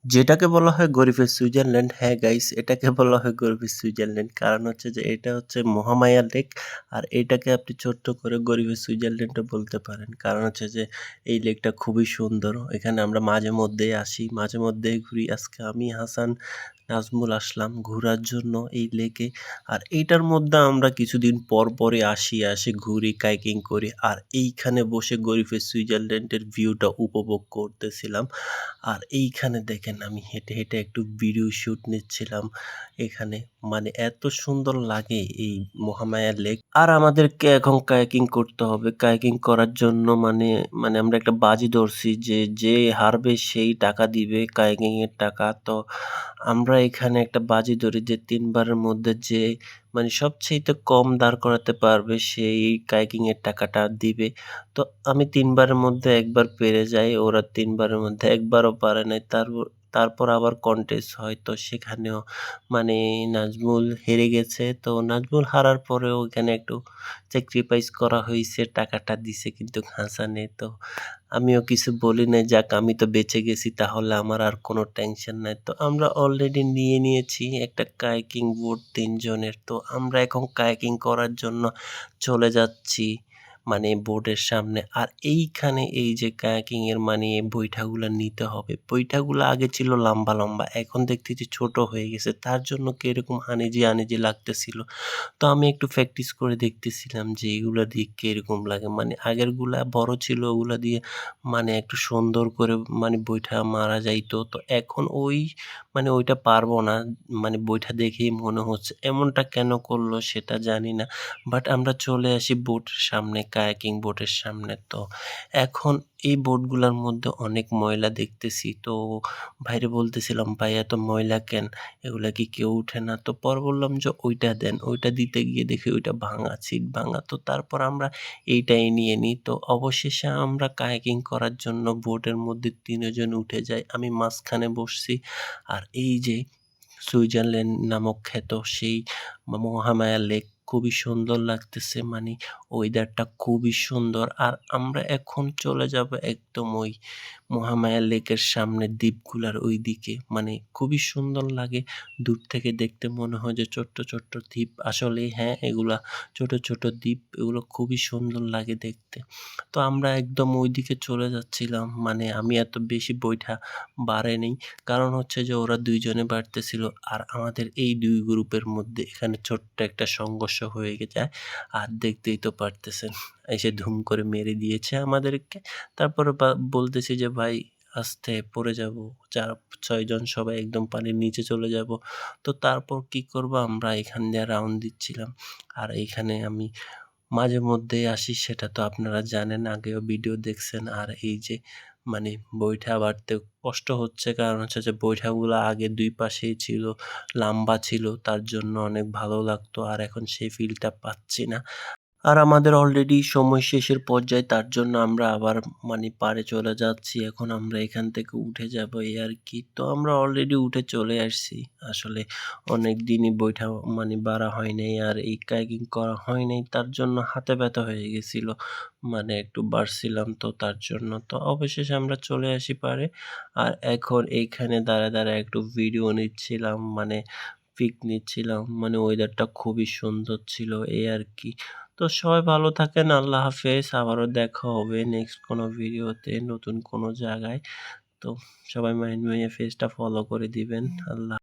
যেটাকে বলা হয় গরিবের সুইজারল্যান্ড, হ্যাঁ গাইস, এটাকে বলা হয় গরিবের সুইজারল্যান্ড। কারণ হচ্ছে যে এটা হচ্ছে মহামায়া লেক। আর এটাকে আপনি ছোট্ট করে গরিবের সুইজারল্যান্ডও বলতে পারেন। কারণ হচ্ছে যে এই লেকটা খুবই সুন্দর। এখানে আমরা মাঝে মধ্যেই আসি, মাঝে মধ্যেই ঘুরি। আজকে আমি, হাসান, নাজমুল আসলাম ঘোরার জন্য এই লেকে। আর এইটার মধ্যে আমরা কিছুদিন পর পরই আসি ঘুরি, কাইকিং করি। আর এইখানে বসে গরিবের সুইজারল্যান্ডের ভিউটা উপভোগ করতেছিলাম। আর এইখানে দেখেন আমি হেঁটে হেঁটে একটু ভিডিও শুট নিচ্ছিলাম এখানে। মানে এত সুন্দর লাগে এই মহামায়া লেক। আর আমাদেরকে এখন কায়াকিং করতে হবে। কায়াকিং করার জন্য মানে মানে আমরা একটা বাজি ধরছি যে যে হারবে সেই টাকা দিবে, কায়াকিং এর টাকা। তো আমরা এখানে একটা বাজি ধরি যে ৩ বারের মধ্যে যে মানে সবচাইতে কম দাঁড় করাতে পারবে সেই কায়াকিং এর টাকাটা দিবে। তো আমি ৩ বারের মধ্যে ১ বার পেরে যাই। ওরা ৩ বারের মধ্যে ১ বারও পারে নাই। তারপর আবার কনটেস্ট হয়। তো সেখানেও মানে নাজমুল হেরে গেছে। তো নাজমুল হারার পরেও ওখানে একটু স্যাক্রিফাইস করা হইছে। টাকাটা দিছে কিন্তু হাসানে। তো আমিও কিছু বলি নাই, যাক আমি তো বেঁচে গেছি, তাহলে আমার আর কোনো টেনশন নাই। তো আমরা অলরেডি নিয়ে নিয়েছি একটা কায়াকিং বোট ৩ জনের। তো আমরা এখন কায়াকিং করার জন্য চলে যাচ্ছি মানে বোটের সামনে। আর এইখানে এই যে কায়াকিং এর মানে বৈঠাগুলা নিতে হবে। বৈঠাগুলা আগে ছিল লম্বা লম্বা, এখন দেখতেছি ছোট হয়ে গেছে। তার জন্য কিরকম আনিজি আনিজি লাগতেছিল। তো আমি একটু প্র্যাকটিস করে দেখতেছিলাম যে এগুলা দিয়ে কিরকম লাগে। মানে আগেরগুলা বড় ছিল, ওগুলা দিয়ে মানে একটু সুন্দর করে মানে বৈঠা মারা যাইতো। তো এখন মানে ওইটা পারবো না। মানে বৈঠা দেখেই মনে হচ্ছে এমনটা কেন করলো সেটা জানি না। বাট আমরা চলে আসি বোটের সামনে, কায়াকিং বোটের সামনে। তো এখন এই বোটগুলার মধ্যে অনেক ময়লা দেখতেছি। তো ভাইরে বলতেছিলাম, ভাই এত ময়লা কেন, এগুলা কি কেউ উঠে না? তো পর বললাম যে ওইটা দেন। ওইটা দিতে গিয়ে দেখি ওইটা ভাঙা, সিট ভাঙা। তো তারপর আমরা এইটাই নিয়ে নিই। তো অবশেষে আমরা কায়াকিং করার জন্য বোটের মধ্যে ৩ জন উঠে যাই। আমি মাঝখানে বসছি। আর এই যে সুইজারল্যান্ড নামক খ্যাত সেই মহামায়া লেক খুবই সুন্দর লাগতেছে। মানে ওয়েদারটা খুবই সুন্দর। আর আমরা এখন চলে যাব একদম ওই মহামায়া লেকের সামনে দ্বীপগুলার ওইদিকে। মানে খুবই সুন্দর লাগে। দূর থেকে দেখতে মনে হয় যে ছোট্ট ছোট্ট দ্বীপ। আসলেই হ্যাঁ, এগুলা ছোট ছোট দ্বীপ। এগুলো খুবই সুন্দর লাগে দেখতে। তো আমরা একদম ওইদিকে চলে যাচ্ছিলাম। মানে আমি এত বেশি বৈঠা বাড়েনি। কারণ হচ্ছে যে ওরা ২ জনে বাড়তেছিল। আর আমাদের এই ২ গ্রুপের মধ্যে এখানে ছোট্ট একটা সংঘর্ষ হয়ে যায়। আর দেখতেই তো পারতেছেন, এসে ধুম করে মেরে দিয়েছে আমাদেরকে। তারপরে বলতেছি যে ভাই আস্তে পড়ে যাবো। ৪-৬ জন সবাই একদম পানির নিচে চলে যাবো। তো তারপর কি করবো, আমরা এখান দিয়ে রাউন্ড দিচ্ছিলাম। আর এইখানে আমি মাঝে মধ্যেই আসি, সেটা তো আপনারা জানেন, আগেও ভিডিও দেখছেন। আর এই যে মানে বৈঠা বাড়তে কষ্ট হচ্ছে, কারণ হচ্ছে যে বৈঠাগুলো আগে ২ পাশেই ছিল, লম্বা ছিল, তার জন্য অনেক ভালো লাগতো। আর এখন সেই ফিলটা পাচ্ছি না। আর আমাদের অলরেডি সময় শেষের পর্যায়ে, তার জন্য আমরা আবার মানে পাড়ে চলে যাচ্ছি। এখন আমরা এখান থেকে উঠে যাবো এই আরকি। তো আমরা অলরেডি উঠে চলে আসছি। আসলে অনেকদিনই বৈঠা মানে বাড়া হয় নাই, আর এই কায়াকিং করা হয় নাই। তার জন্য হাতে ব্যথা হয়ে গেছিল। মানে একটু বাড়ছিলাম তো তার জন্য। তো অবশেষে আমরা চলে আসি পাড়ে। আর এখন এইখানে দাঁড়ায় দাঁড়ায় একটু ভিডিও নিচ্ছিলাম, মানে পিক নিচ্ছিলাম। মানে ওয়েদারটা খুবই সুন্দর ছিল এই আরকি। তো সবাই ভালো থাকেন। আল্লাহ হাফেজ। আবারও দেখা হবে নেক্সট কোনো ভিডিওতে, নতুন কোনো জায়গায়। তো সবাই মাইন্ড পেজটা ফলো করে দিবেন। আল্লাহ